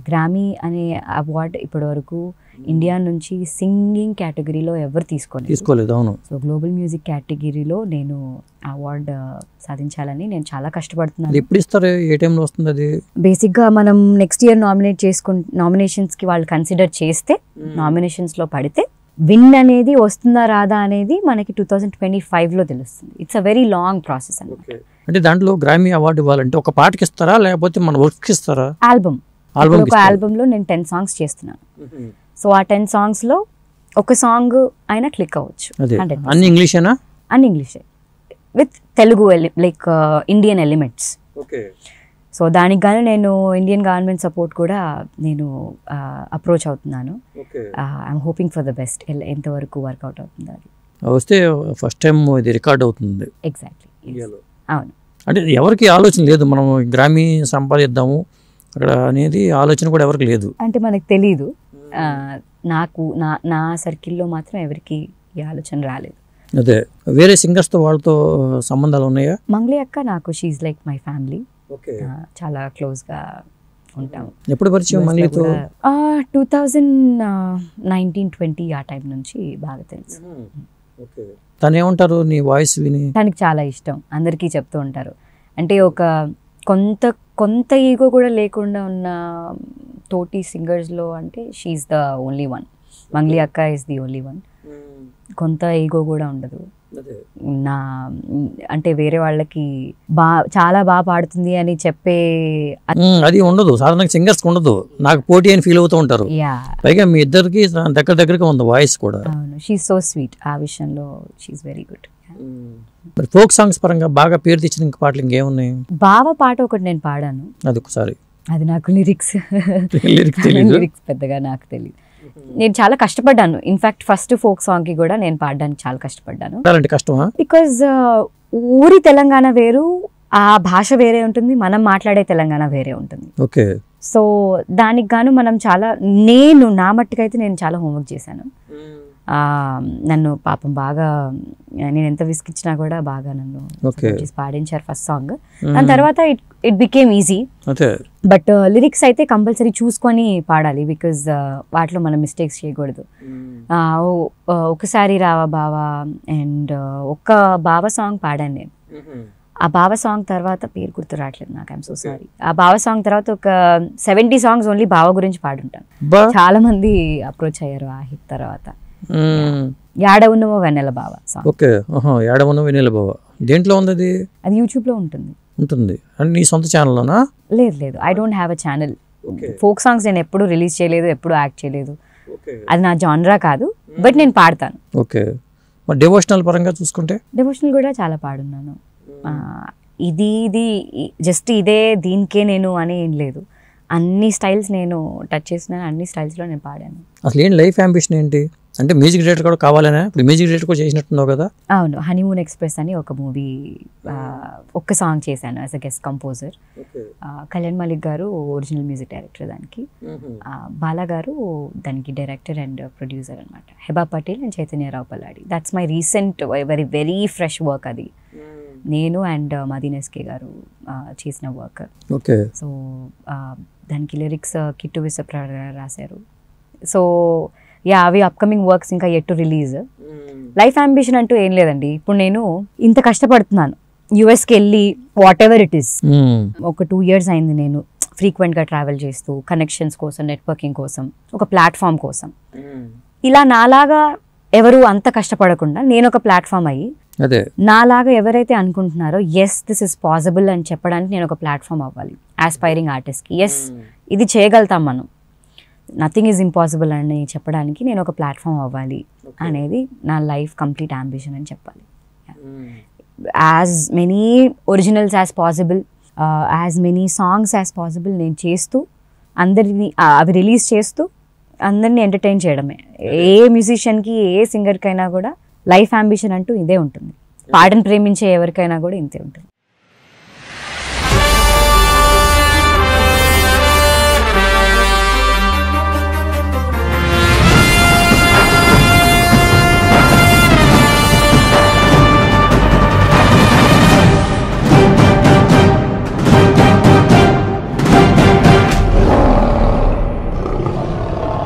గ్రామీ అనే అవార్డ్ ఇప్పటి వరకు ఇండియా నుంచి సింగింగ్ కేటగిరీలో ఎవరు తీసుకోలేదు. అవును. సో గ్లోబల్ మ్యూజిక్ కేటగిరీలో నేను అవార్డ్ సాధించాలని నేను చాలా కష్టపడుతున్నాను. ఎప్పుడు ఇస్తారు, ఏ టైంలో వస్తుంది అది? బేసిక్గా మనం నెక్స్ట్ ఇయర్ నామినేషన్స్కి వాళ్ళు కన్సిడర్ చేస్తే, నామినేషన్స్లో పడితే విన్ అనేది వస్తుందా రాదా అనేది మనకి 2025లో తెలుస్తుంది. It's a very long process అన్నమాట. అంటే దాంట్లో గ్రామీ అవార్డు ఇవ్వాలంటే ఒక పాటకి ఇస్తారా లేకపోతే మన వర్క్కి ఇస్తారా? ఒక ఆల్బమ్లో నేను 10 సాంగ్స్ చేస్తున్నాను. సో ఆ 10 సాంగ్స్లో ఒక సాంగ్ అయినా క్లిక్ అవ్వచ్చు. అన్ని ఇంగ్లీషేనా? అన్ని ఇంగ్లీషే with Telugu like Indian elements. So దానికి గాను నేను ఇండియన్ గవర్నమెంట్ సపోర్ట్ కూడా నేను అప్రోచ్ అవుతున్నాను. I'm hoping for the best. ఎంతవరకు వర్కౌట్ అవుతుంది అది వస్తే ఫస్ట్ టైం ఇది రికార్డ్ అవుతుంది. ఎగ్జాక్ట్లీ, అవును. అంటే ఎవరికి ఆలోచన లేదు మనం గ్రామీ సంపాదిద్దాము అక్కడ అనేది ఆలోచన కూడా ఎవరికి లేదు. అంటే మనకు తెలీదు. నాకు నా సర్కిల్లో మాత్రం ఎవరికి ఈ ఆలోచన రాలేదు. అదే వేరే సింగర్స్తో వాళ్ళతో సంబంధాలు ఉన్నాయా? మంగ్లీ అక్క నాకు షీఈ్ లైక్ మై ఫ్యామిలీ. చాలా క్లోజ్గా ఉంటాము. ఎప్పుడు పరిచయం మంగ్లీతో? 2019-20 ఆ టైం నుంచి బాగా తెలుసు. తను ఏమంటారు నీ వాయిస్ విని? తనకి చాలా ఇష్టం, అందరికీ చెప్తూ ఉంటారు. అంటే ఒక కొంత ఈగో కూడా లేకుండా ఉన్న తోటి సింగర్స్లో అంటే she's the only one. Mangli అక్క ఈజ్ ది ఓన్లీ వన్. కొంత ఈగో కూడా ఉండదు. అంటే వేరే వాళ్ళకి చాలా బాగా పాడుతుంది అని చెప్పే అది ఉండదు. సాధారణంగా సింగర్స్ ఉండదు, నాకు పోటీ అని ఫీల్ అవుతూ ఉంటారు. పైగా మీ ఇద్దరికి దగ్గరగా ఉంది వాయిస్ కూడా. అవును, షీఈ్ సో స్వీట్. ఆ విషయంలో షీఈ్ వెరీ గుడ్. మరి ఫోక్ సాంగ్స్ పరంగా బాగా పేరు తెచ్చిన ఇంక పాటలు ఇంకేమున్నాయి? బావ పాట ఒకటి నేను పాడాను. అది ఒకసారి. అది నాకు లిరిక్స్ పెద్దగా నాకు తెలియదు. నేను చాలా కష్టపడ్డాను. ఇన్ఫాక్ట్ ఫస్ట్ ఫోక్ సాంగ్ కి కూడా నేను పాడడానికి చాలా కష్టపడ్డాను. బికాజ్ ఊరి తెలంగాణ వేరు, ఆ భాష వేరే ఉంటుంది, మనం మాట్లాడే తెలంగాణ వేరే ఉంటుంది. సో దానికి గాను మనం చాలా, నా మట్టుకైతే నేను చాలా హోంవర్క్ చేశాను. నన్ను పాపం బాగా, నేను ఎంత విసికిచ్చినా కూడా బాగా నన్ను పాడించారు ఫస్ట్ సాంగ్. దాని తర్వాత it became easy. But lyrics అయితే కంపల్సరీ చూసుకొని పాడాలి, బికాజ్ వాటిలో మనం మిస్టేక్స్ చేయకూడదు. ఒకసారి రావా బావా అండ్ ఒక్క బావ సాంగ్ పాడాను నేను. ఆ బావ సాంగ్ తర్వాత పేరు గుర్తు రావట్లేదు నాకు, ఐఎమ్ సో సారీ. ఆ బావ సాంగ్ తర్వాత ఒక 70 సాంగ్స్ ఓన్లీ బావ గురించి పాడుంటాను. చాలా మంది అప్రోచ్ అయ్యారు ఆ హిట్ తర్వాత. యాడవున్నవో వెన్నెల బావ సాంగ్. యాడవున్నవో వెన్నెల బావ దేంట్లో ఉంది అది? అది యూట్యూబ్ లో ఉంటుంది. అంటే నీ సొంత ఛానల్లోనా? లేదు, I don't have a channel. Folk songs నేను ఎప్పుడు రిలీజ్ చేయలేదు, ఎప్పుడు యాక్ట్ చేయలేదు. అది నా జానరా కాదు, బట్ నేను పాడతాను. మరి డివోషనల్ పరంగా చూసుకుంటే? డివోషనల్ కూడా చాలా పాడున్నాను. ఇది జస్ట్ ఇదే దీనికే నేను అని ఏం లేదు. అన్ని స్టైల్స్ నేను టచ్ చేస్తున్నాను, అన్ని స్టైల్స్లో నేను పాడాను. అసలు ఏంటి లైఫ్ అంబిషన్ ఏంటి? అంటే మ్యూజిక్ డైరెక్టర్ కూడా కావాలనే? ఇప్పుడు మ్యూజిక్ డైరెక్టర్ కూడా చేసినట్టున్నావు కదా? అవును, హనీమూన్ ఎక్స్ప్రెస్ అని ఒక మూవీ ఒక్క సాంగ్ చేశాను as a guest composer. Kalyan Malik గారు ఒరిజినల్ మ్యూజిక్ డైరెక్టర్ దానికి, బాలా గారు దానికి డైరెక్టర్ అండ్ ప్రొడ్యూసర్ అనమాట. Heba Patel and Chaitanya Rao పల్లాడి. That's my recent very very fresh work. అది నేను అండ్ మదీన్ ఎస్కే గారు చేసిన వర్క్. సో దానికి లిరిక్స్ కిట్టు విసప్ర రాశారు. సో అవి అప్కమింగ్ వర్క్స్, ఇంకా at to release. Life ambition అంటూ ఏం లేదండి. ఇప్పుడు నేను ఇంత కష్టపడుతున్నాను, యుఎస్కి వెళ్ళి వాట్ ఎవర్ ఇట్ ఈస్. ఒక 2 years అయింది నేను ఫ్రీక్వెంట్గా ట్రావెల్ చేస్తూ, కనెక్షన్స్ కోసం, నెట్వర్కింగ్ కోసం, ఒక ప్లాట్ఫామ్ కోసం. ఇలా నాలాగా ఎవరు అంత కష్టపడకుండా నేను ఒక ప్లాట్ఫామ్ అయ్యి, నాలాగా ఎవరైతే అనుకుంటున్నారో ఎస్ దిస్ ఇస్ పాసిబుల్ అని చెప్పడానికి నేను ఒక ప్లాట్ఫామ్ అవ్వాలి ఆస్పైరింగ్ ఆర్టిస్ట్కి. ఎస్ ఇది చేయగలుగుతాం మనం, నథింగ్ ఈజ్ ఇంపాసిబుల్ అని చెప్పడానికి నేను ఒక ప్లాట్ఫామ్ అవ్వాలి అనేది నా లైఫ్ కంప్లీట్ అంబిషన్ అని చెప్పాలి. As many originals as possible, as many songs as possible నేను చేస్తూ, అందరినీ అవి రిలీజ్ చేస్తూ అందరినీ ఎంటర్టైన్ చేయడమే. ఏ మ్యూజిషియన్కి, ఏ సింగర్కైనా కూడా లైఫ్ అంబిషన్ అంటూ ఇదే ఉంటుంది. పాటను ప్రేమించే ఎవరికైనా కూడా ఇంతే ఉంటుంది.